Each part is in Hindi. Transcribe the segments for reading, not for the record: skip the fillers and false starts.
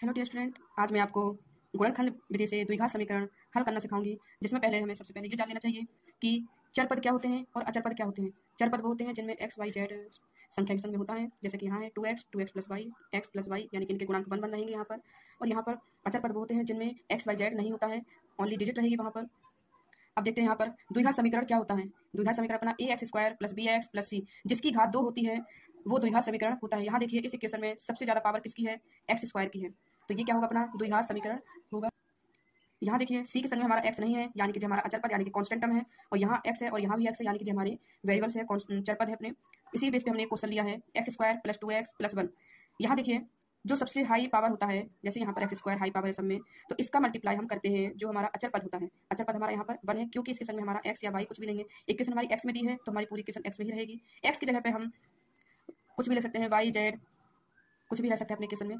हेलो डियर स्टूडेंट, आज मैं आपको गुणनखंड विधि से द्विघात समीकरण हल करना सिखाऊंगी। जिसमें पहले हमें सबसे पहले ये जान लेना चाहिए कि चर पद क्या होते हैं और अचर पद क्या होते हैं। चर पद वो होते हैं जिनमें एक्स वाई जेड संख्या के संग में होता है, जैसे कि यहाँ है 2x प्लस वाई यानी कि इनके गुणांक 1 रहेंगे यहाँ पर। और यहाँ पर अचर पद वो होते हैं जिनमें एक्स वाई जेड नहीं होता है, ओनली डिजिट रहेगी वहाँ पर। अब देखते हैं यहाँ पर द्विघात समीकरण क्या होता है। द्विघात समीकरण अपना a x square plus b x plus c जिसकी घात 2 होती है वो द्विघात समीकरण होता है। यहाँ देखिए इस इक्वेशन में सबसे ज्यादा पावर किसकी है, एक्स स्क्वायर की है, तो ये क्या होगा अपना द्विघात समीकरण होगा। यहाँ देखिए सी के संग में हमारा एक्स नहीं है यानी कि जो हमारा अचर पद यानी कि कांस्टेंट टर्म है, और यहाँ एक्स है और यहाँ भी एक्स है यानी कि जो हमारे वेरिएबल्स है चर पद है अपने। इसी बेस पे हमने क्वेश्चन लिया है x square plus 2x plus 1। यहाँ देखिए जो सबसे हाई पावर होता है, जैसे यहाँ पर एक्स स्क्वायर हाई पावर है सब में, तो इसका मल्टीप्लाई हम करते हैं जो हमारा अचर पद होता है। अचर पद हमारा यहाँ पर 1 है क्योंकि इसके संग में हमारा एक्स या वाई कुछ भी नहीं है। इक्वेशन हमारी एक्स में दी है तो हमारी पूरी इक्वेशन एक्स में ही रहेगी। एक्स की जगह पे हम कुछ भी ले सकते हैं, वाई जेड कुछ भी रह सकते हैं अपने इक्वेशन में।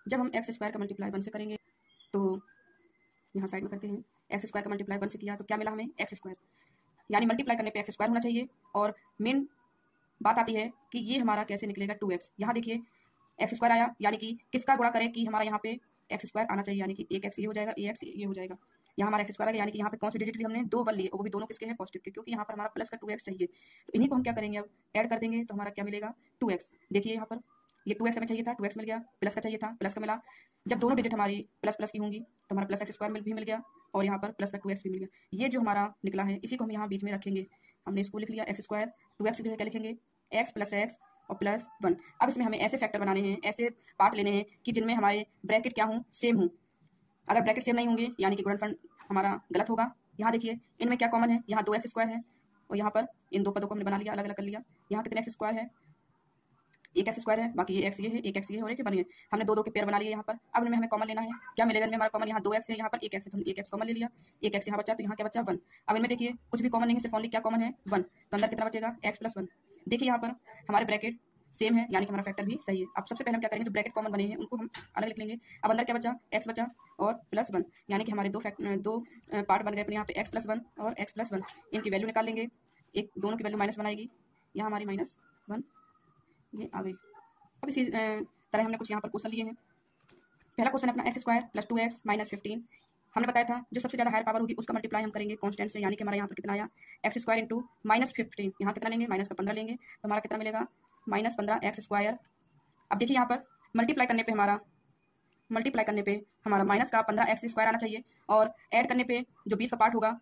जब हम एक्स स्क्वायर का मल्टीप्लाई 1 से करेंगे तो यहाँ साइड में करते हैं, एक्स स्क्वायर का मल्टीप्लाई 1 से किया तो क्या मिला हमें, एक्स स्क्वायर। यानी मल्टीप्लाई करने पे एक्स स्क्वायर होना चाहिए। और मेन बात आती है कि ये हमारा कैसे निकलेगा 2x। यहाँ देखिए एक्स स्क्वायर आया यानी कि किसका गुणा करें कि हमारा यहाँ पे एक्स स्क्वायर आना चाहिए, यानी कि एक एक्स ये हो जाएगा, ए एक्स ये हो जाएगा। यहाँ हमारा एक्स स्क्वायर आ गया यानी कि यहाँ पे कौन सी डिजिट ली हमने, 2 वन लिए, वो भी दोनों किसके हैं, पॉजिटिव के, क्योंकि यहाँ पर हमारा प्लस का 2x चाहिए। तो इन्हीं को हम क्या करेंगे, अब ऐड कर देंगे तो हमारा क्या मिलेगा 2x। देखिए यहाँ पर ये 2x हमें चाहिए था, 2x मिल गया, प्लस का चाहिए था, प्लस का मिला। जब दोनों डिजिट हमारी प्लस प्लस की होंगी तो हमारा प्लस एक्स स्क्वायर भी मिल गया और यहाँ पर प्लस का 2x भी मिल गया। ये जो हमारा निकला है इसी को हम यहाँ बीच में रखेंगे। हमने इसको लिख लिया एक्स स्क्वायर, 2x की जगह क्या लिखेंगे, एक्स प्लस एक्स और प्लस 1। अब इसमें हमें ऐसे फैक्टर बनाने हैं, ऐसे पार्ट लेने हैं कि जिनमें हमारे ब्रैकेट क्या हों, सेम हों। अगर ब्रैकेट सेम नहीं होंगे यानी कि गुणनफल हमारा गलत होगा। यहाँ देखिए इनमें क्या कॉमन है, यहाँ 2x स्क्वायर है और यहाँ पर इन दो पदों को हमने बना लिया, अलग अलग कर लिया। यहाँ कितने एक्स स्क्वायर है, एक एक्स स्क्वायर है, बाकी ये एक्स ये है, एक एक्स ये है और एक बन गए। हमने दो दो के पेयर बना लिए यहाँ पर। अब इनमें हमें कॉमन लेना है, क्या मिलेगा इनमें हमारा कॉमन, यहाँ 2x है, यहाँ पर एक एक्स है, तो हमने एक एक्स कॉमन ले लिया, एक एक्स यहाँ बचा तो यहाँ क्या बचा 1। अब इनमें देखिए कुछ भी कॉमन नहीं है, सिर्फ ओनली क्या कॉमन है 1, तो अंदर कितना बचेगा x प्लस 1। देखिए यहाँ पर हमारे ब्रैकेट सेम है यानी कि हमारा फैक्टर भी सही है। अब सबसे पहले हम क्या करेंगे, जो ब्रैकेट कॉमन बने हैं उनको हम अलग लिख लेंगे। अब अंदर क्या बचा, x बचा और प्लस 1, यानी कि हमारे दो पार्ट बन गए अपने यहाँ पे x प्लस 1 और x प्लस 1। इनकी वैल्यू निकाल लेंगे, एक दोनों की वैल्यू माइनस बनाएगी, यहाँ हमारी -1 ये आ गई। अब इसी तरह हमने कुछ यहाँ पर क्वेश्चन लिए हैं। पहला क्वेश्चन अपना x square plus 2x minus 15। हमने बताया था जो सबसे ज़्यादा हायर पावर होगी उसका मल्टीप्लाई हम करेंगे कांस्टेंट से, यानी कि हमारा यहाँ पर कितना आया, एक्स स्क्वायर इंटू -15। यहाँ कितना लेंगे, माइनस का 15 लेंगे तो हमारा कितना मिलेगा, -15 एक्स स्क्वायर। अब देखिए यहाँ पर मल्टीप्लाई करने पे हमारा माइनस का 15 एक्स स्क्वायर आना चाहिए और ऐड करने पे जो 20 का पार्ट होगा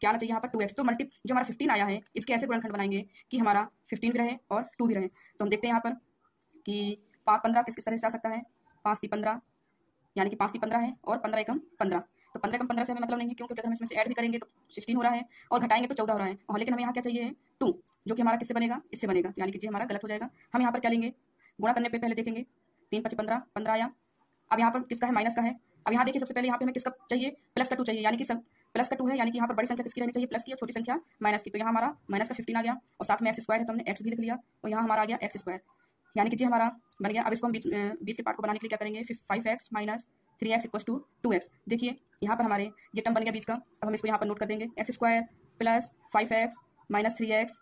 क्या आना चाहिए यहाँ पर 2x। तो जो हमारा 15 आया है इसके ऐसे गुणनखंड बनाएंगे कि हमारा 15 भी रहे और 2 भी रहे। तो हम देखते हैं यहाँ पर कि 15 किस तरह से आ सकता है, 5 × 15 यानी कि 5 × 15 है और 15 × 15, तो 15 × 15 से हमें मतलब नहीं है, क्योंकि अगर हम इसमें से ऐड भी करेंगे तो 16 हो रहा है और घटाएंगे तो 14 हो रहा है। और लेकिन हमें यहाँ क्या चाहिए है 2, जो कि हमारा किससे बनेगा, इससे बनेगा, यानी कि ये हमारा गलत हो जाएगा। हम यहाँ पर क्या लेंगे, गुणा करने पर पहले देखेंगे 3 × 5 = 15, 15 आया। अब यहाँ पर किसका है, माइनस का है। अब यहाँ देखिए सबसे पहले यहाँ पे हमें किसका चाहिए, प्लस का 2 चाहिए, यानी कि प्लस का 2 है, यानी कि यहाँ पर बड़ी संख्या किसकी रहनी चाहिए, प्लस की, और छोटी संख्या माइनस की। तो यहाँ हमारा माइनस का 15 आ गया और साथ में एक्स स्क्वायर है तो हमने एक्स भी लिख लिया और यहाँ हमारा आ गया एक्स स्क्वायर, यानी कि जी हमारा बन गया। अब इसको हम बीच के पार्ट को बनाने के लिए क्या करेंगे, 5x माइनस 3x = 2x। देखिए यहाँ पर हमारे ये टर्म बन गया बीच का। अब हम इसको यहाँ पर नोट कर देंगे, x square plus 5x minus 3x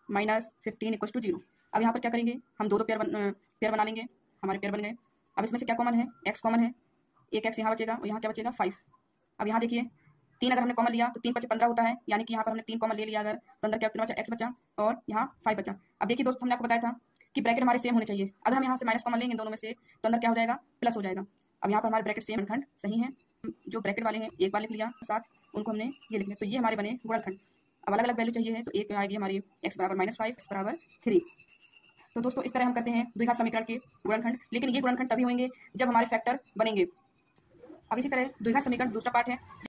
minus 15 = 0। अब यहाँ पर क्या करेंगे, हम दो पेयर बना लेंगे, हमारे पेयर बन गए। अब इसमें से क्या कॉमन है, x कॉमन है, एक x यहाँ बचेगा और यहाँ क्या बचेगा 5। अब यहाँ देखिए 3 अगर हमने कॉमन लिया तो 3 × 5 = 15 होता है, यानी कि यहाँ पर हमने 3 कॉमन ले लिया अगर, तो अंदर क्या बचा, x बचा और यहाँ 5 बचा। अब देखिए दोस्त हमने आपको बताया था कि ब्रैकेट हमारे सेम होने चाहिए। अगर हम यहाँ से माइनस कॉमन लेंगे दोनों में से तो अंदर क्या हो जाएगा, प्लस हो जाएगा। अब यहाँ पर हमारे ब्रैकेट सेम गुणनखंड सही है, जो ब्रैकेट वाले हैं एक बार लिख लिया, साथ उनको हमने ये लिख लिया, तो ये हमारे बने गुणनखंड। अब अलग अलग वैल्यू चाहिए है तो एक आएगी हमारी x = -5, x = 3। तो दोस्तों इस तरह हम करते हैं द्विघात समीकरण के गुणनखंड, लेकिन ये गुणनखंड तभी होंगे जब हमारे फैक्टर बनेंगे। अब इसी तरह द्विघात समीकरण दूसरा पार्ट है।